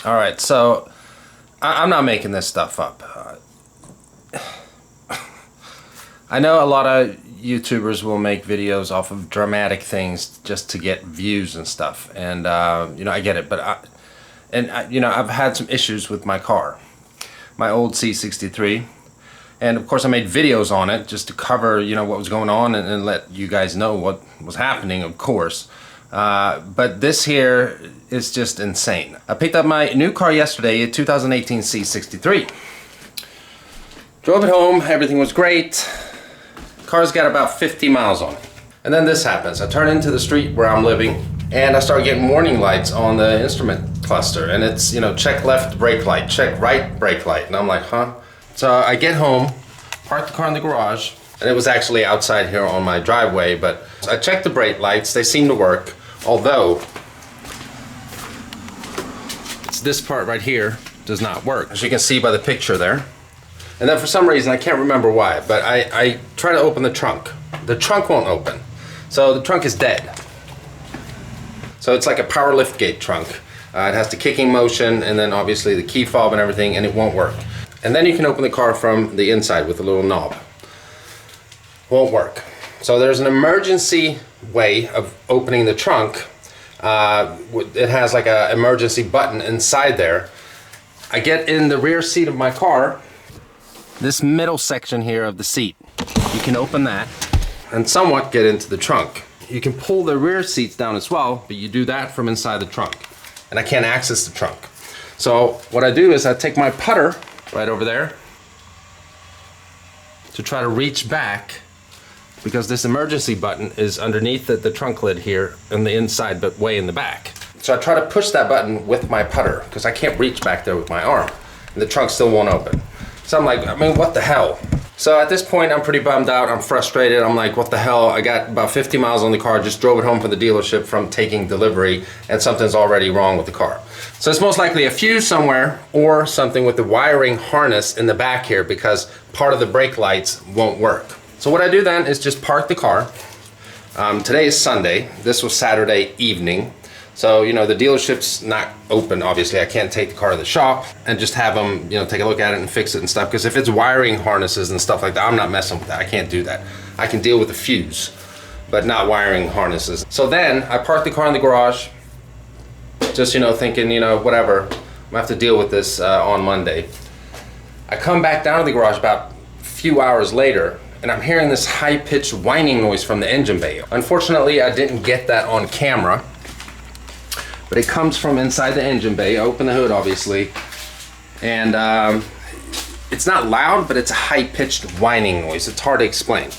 Alright, so I'm not making this stuff up. I know a lot of YouTubers will make videos off of dramatic things just to get views and stuff, and you know, I get it, but you know, I've had some issues with my car, my old C63, and of course I made videos on it just to cover, you know, what was going on and let you guys know what was happening, of course. But this here is just insane. I picked up my new car yesterday, a 2018 C63. Drove it home, everything was great. Car's got about 50 miles on it. And then this happens. I turn into the street where I'm living and I start getting warning lights on the instrument cluster. And it's, you know, check left brake light, check right brake light. And I'm like, huh? So I get home, park the car in the garage, and it was actually outside here on my driveway, but I checked the brake lights, they seem to work, although it's this part right here does not work, as you can see by the picture there. And then for some reason, I can't remember why, but I try to open the trunk. The trunk won't open, so the trunk is dead. So it's like a power lift gate trunk. It has the kicking motion and then obviously the key fob and everything, and it won't work. And then you can open the car from the inside with a little knob. Won't work. So there's an emergency way of opening the trunk. It has like an emergency button inside there. I get in the rear seat of my car, this middle section here of the seat. You can open that and somewhat get into the trunk. You can pull the rear seats down as well, but you do that from inside the trunk. And I can't access the trunk. So what I do is I take my putter right over there to try to reach back, because this emergency button is underneath the trunk lid here on the inside, but way in the back. So I try to push that button with my putter because I can't reach back there with my arm, and the trunk still won't open. So I'm like, I mean, what the hell? So at this point, I'm pretty bummed out. I'm frustrated. I'm like, what the hell? I got about 50 miles on the car, just drove it home from the dealership from taking delivery, and something's already wrong with the car. So it's most likely a fuse somewhere or something with the wiring harness in the back here, because part of the brake lights won't work. So what I do then is just park the car. Today is Sunday. This was Saturday evening. So, you know, the dealership's not open, obviously. I can't take the car to the shop and just have them, you know, take a look at it and fix it and stuff. Because if it's wiring harnesses and stuff like that, I'm not messing with that. I can't do that. I can deal with the fuse, but not wiring harnesses. So then I parked the car in the garage, just, you know, thinking, you know, whatever. I'm gonna have to deal with this on Monday. I come back down to the garage about a few hours later, and I'm hearing this high-pitched whining noise from the engine bay. Unfortunately, I didn't get that on camera, but it comes from inside the engine bay. I open the hood, obviously, and it's not loud, but it's a high-pitched whining noise. It's hard to explain.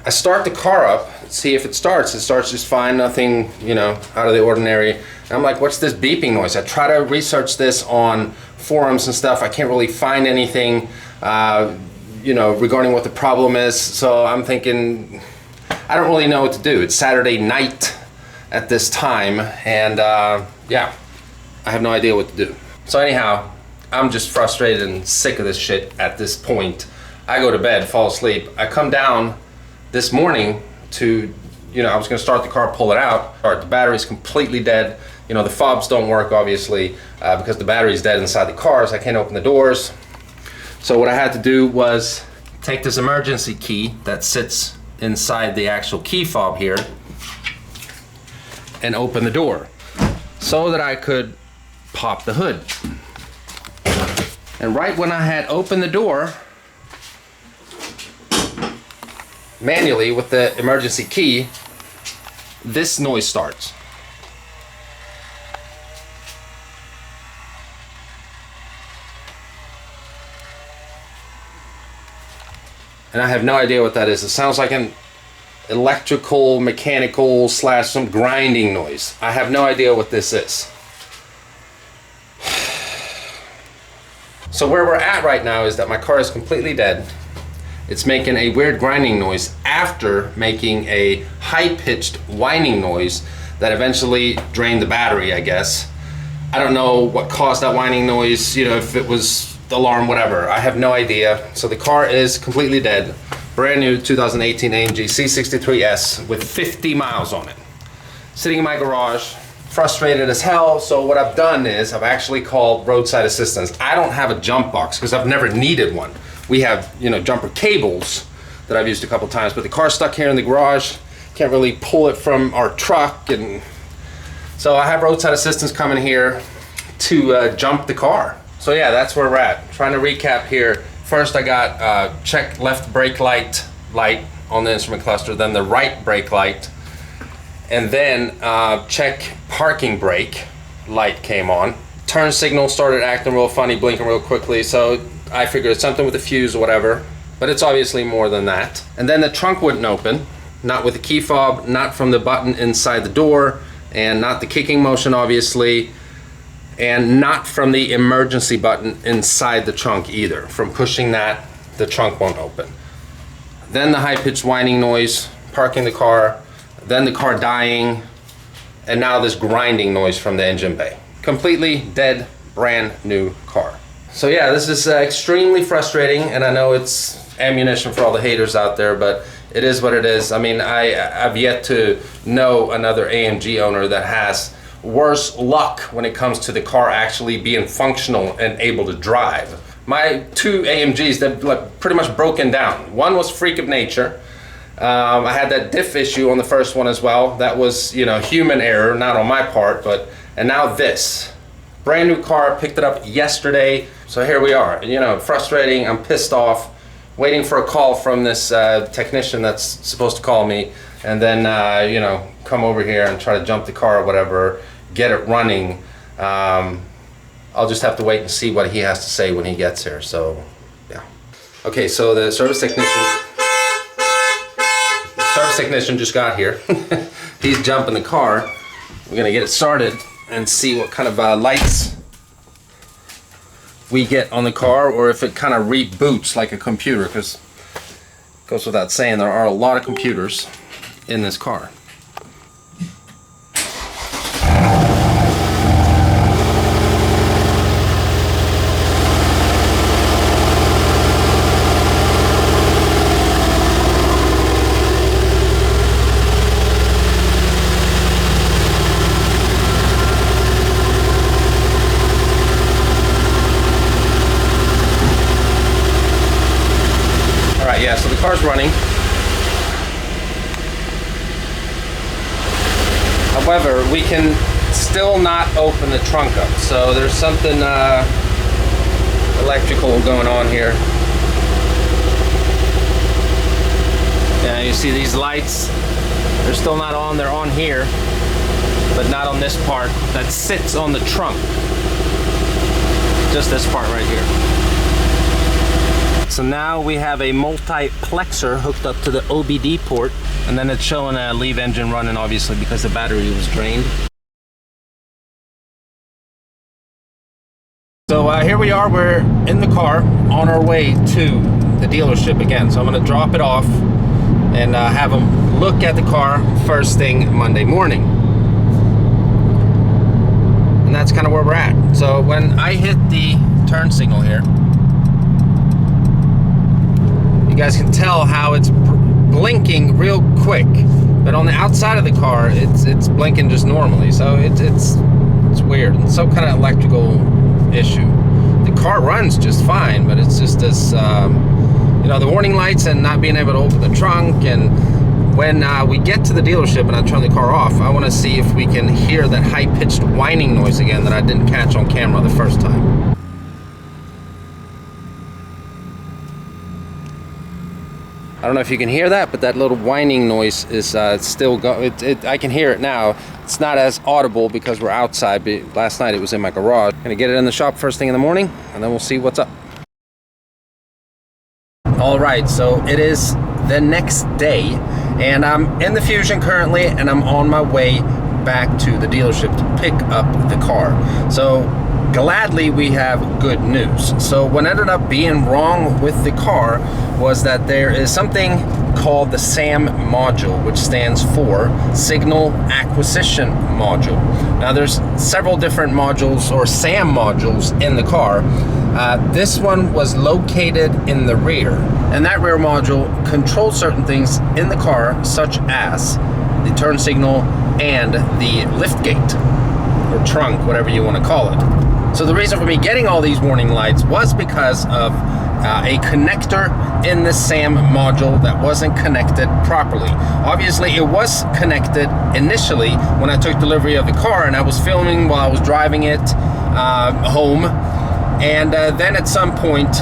I start the car up, see if it starts. It starts just fine, nothing, you know, out of the ordinary. And I'm like, what's this beeping noise? I try to research this on forums and stuff. I can't really find anything, you know, regarding what the problem is. So I'm thinking, I don't really know what to do. It's Saturday night at this time, and yeah, I have no idea what to do. So anyhow, I'm just frustrated and sick of this shit at this point. I go to bed, fall asleep. I come down this morning to, you know, I was gonna start the car, pull it out. The battery's completely dead. You know, the fobs don't work, obviously, because the battery's dead inside the car, so I can't open the doors. So what I had to do was take this emergency key that sits inside the actual key fob here and open the door so that I could pop the hood. And right when I had opened the door manually with the emergency key, this noise starts. And I have no idea what that is. It sounds like an electrical, mechanical / some grinding noise. I have no idea what this is. So where we're at right now is that my car is completely dead. It's making a weird grinding noise after making a high-pitched whining noise that eventually drained the battery, I guess. I don't know what caused that whining noise, you know, if it was the alarm, whatever. I have no idea. So the car is completely dead. Brand new 2018 AMG C63S with 50 miles on it. Sitting in my garage, frustrated as hell. So what I've done is I've actually called roadside assistance. I don't have a jump box because I've never needed one. We have, you know, jumper cables that I've used a couple times, but the car's stuck here in the garage. Can't really pull it from our truck, and so I have roadside assistance coming here to jump the car. So yeah, that's where we're at. Trying to recap here. First, I got check left brake light on the instrument cluster, then the right brake light, and then check parking brake light came on. Turn signal started acting real funny, blinking real quickly, so I figured it's something with the fuse or whatever, but it's obviously more than that. And then the trunk wouldn't open, not with the key fob, not from the button inside the door, and not the kicking motion obviously, and not from the emergency button inside the trunk either. From pushing that, the trunk won't open. Then the high-pitched whining noise, parking the car, then the car dying, and now this grinding noise from the engine bay. Completely dead, brand new car. So yeah, this is extremely frustrating, and I know it's ammunition for all the haters out there, but it is what it is. I mean, I've yet to know another AMG owner that has worse luck when it comes to the car actually being functional and able to drive. My two AMGs, they've like pretty much broken down. One was freak of nature. I had that diff issue on the first one as well. That was, you know, human error, not on my part, and now this. Brand new car, picked it up yesterday. So here we are, you know, frustrating, I'm pissed off, waiting for a call from this technician that's supposed to call me, and then, you know, come over here and try to jump the car or whatever, get it running. I'll just have to wait and see what he has to say when he gets here, so, yeah. Okay, so the service technician just got here. He's jumping the car. We're gonna get it started and see what kind of lights we get on the car, or if it kind of reboots like a computer, because it goes without saying there are a lot of computers in this car. Yeah, so the car's running. However, we can still not open the trunk up. So there's something electrical going on here. Yeah, you see these lights? They're still not on. They're on here, but not on this part that sits on the trunk. Just this part right here. So now we have a multiplexer hooked up to the OBD port, and then it's showing a leave engine running, obviously, because the battery was drained. So here we are, we're in the car on our way to the dealership again. So I'm gonna drop it off and have them look at the car first thing Monday morning. And that's kind of where we're at. So when I hit the turn signal here, you guys can tell how it's blinking real quick, but on the outside of the car, it's blinking just normally. So it's weird. It's some kind of electrical issue. The car runs just fine, but it's just this, you know, the warning lights and not being able to open the trunk. And when we get to the dealership and I turn the car off, I want to see if we can hear that high-pitched whining noise again that I didn't catch on camera the first time. I don't know if you can hear that, but that little whining noise is still going. I can hear it now. It's not as audible because we're outside, but last night it was in my garage. Gonna get it in the shop first thing in the morning, and then we'll see what's up. All right, so it is the next day, and I'm in the Fusion currently, and I'm on my way back to the dealership to pick up the car. So gladly we have good news. So what ended up being wrong with the car was that there is something called the SAM module, which stands for Signal Acquisition Module. Now there's several different modules or SAM modules in the car. This one was located in the rear, and that rear module controls certain things in the car, such as the turn signal and the lift gate. or trunk, whatever you want to call it. So the reason for me getting all these warning lights was because of a connector in the SAM module that wasn't connected properly. Obviously, it was connected initially when I took delivery of the car, and I was filming while I was driving it home, and then at some point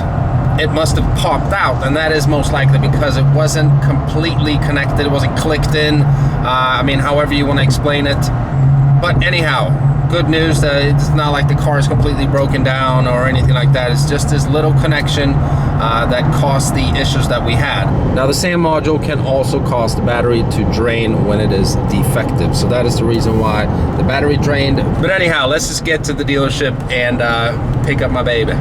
it must have popped out, and that is most likely because it wasn't completely connected, it wasn't clicked in, I mean, however you want to explain it. But anyhow, good news that it's not like the car is completely broken down or anything like that. It's just this little connection that caused the issues that we had. Now the SAM module can also cause the battery to drain when it is defective, so that is the reason why the battery drained. But anyhow, let's just get to the dealership and pick up my baby.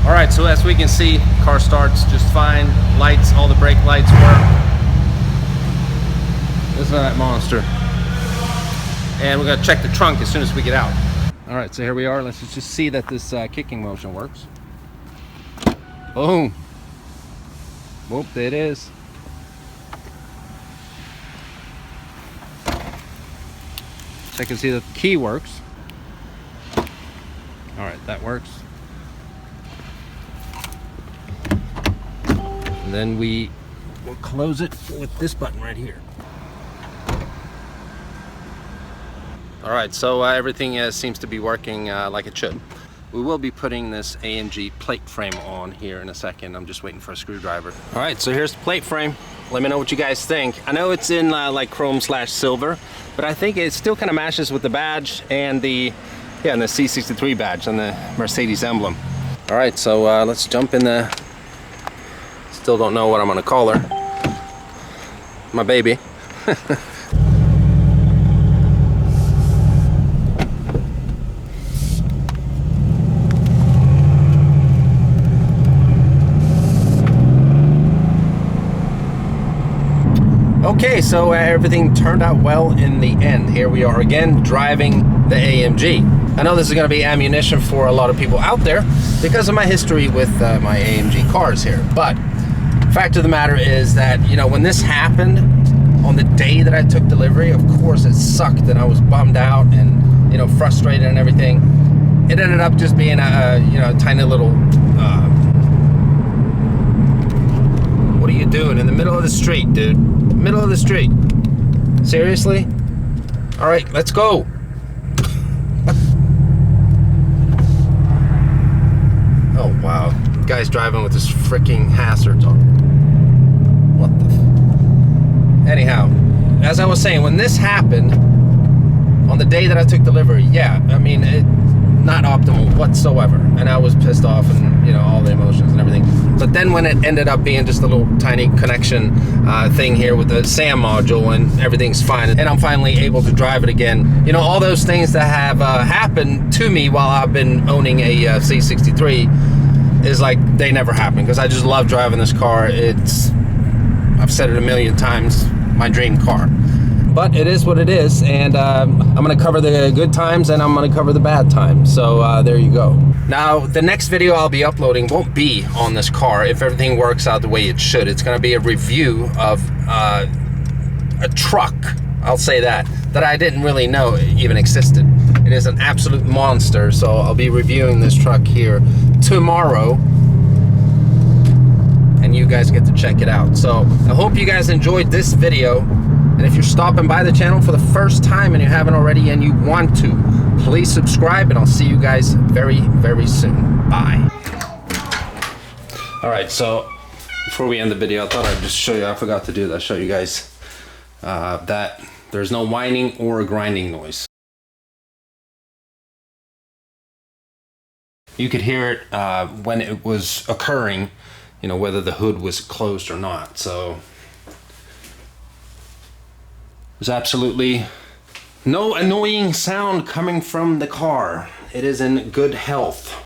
Alright, so as we can see, car starts just fine. Lights, all the brake lights work. Listen to that monster. And we're gonna check the trunk as soon as we get out. Alright, so here we are. Let's just see that this kicking motion works. Boom. Whoop, there it is. Check and see that the key works. Alright, that works. And then we will close it with this button right here. All right, so everything seems to be working like it should. We will be putting this AMG plate frame on here in a second. I'm just waiting for a screwdriver. All right, so here's the plate frame. Let me know what you guys think. I know it's in like chrome/silver, but I think it still kind of matches with the badge and the C63 badge and the Mercedes emblem. All right, so let's jump in the. Still don't know what I'm gonna call her. My baby. Okay, so everything turned out well in the end. Here we are again driving the AMG. I know this is going to be ammunition for a lot of people out there because of my history with my AMG cars here, but fact of the matter is that, you know, when this happened on the day that I took delivery, of course it sucked and I was bummed out and, you know, frustrated and everything. It ended up just being a you know, tiny little what are you doing in the middle of the street, dude? Middle of the street. Seriously? All right, let's go. Oh wow, guy's driving with his freaking hazards on. What the anyhow, as I was saying, when this happened on the day that I took delivery, yeah, I mean, not optimal whatsoever, and I was pissed off and, you know, all the emotions and everything. But then when it ended up being just a little tiny connection thing here with the SAM module and everything's fine, and I'm finally able to drive it again, you know, all those things that have happened to me while I've been owning a C63 is like they never happened, because I just love driving this car. It's, I've said it a million times, my dream car. But it is what it is, and I'm gonna cover the good times and I'm gonna cover the bad times. So there you go. Now, the next video I'll be uploading won't be on this car if everything works out the way it should. It's gonna be a review of a truck, I'll say that I didn't really know even existed. It is an absolute monster, so I'll be reviewing this truck here tomorrow, and you guys get to check it out. So I hope you guys enjoyed this video. And if you're stopping by the channel for the first time and you haven't already and you want to, please subscribe, and I'll see you guys very, very soon. Bye. All right, so before we end the video, I thought I'd just show you, I forgot to do that, show you guys that there's no whining or grinding noise. You could hear it when it was occurring, you know, whether the hood was closed or not. So there's absolutely no annoying sound coming from the car. It is in good health.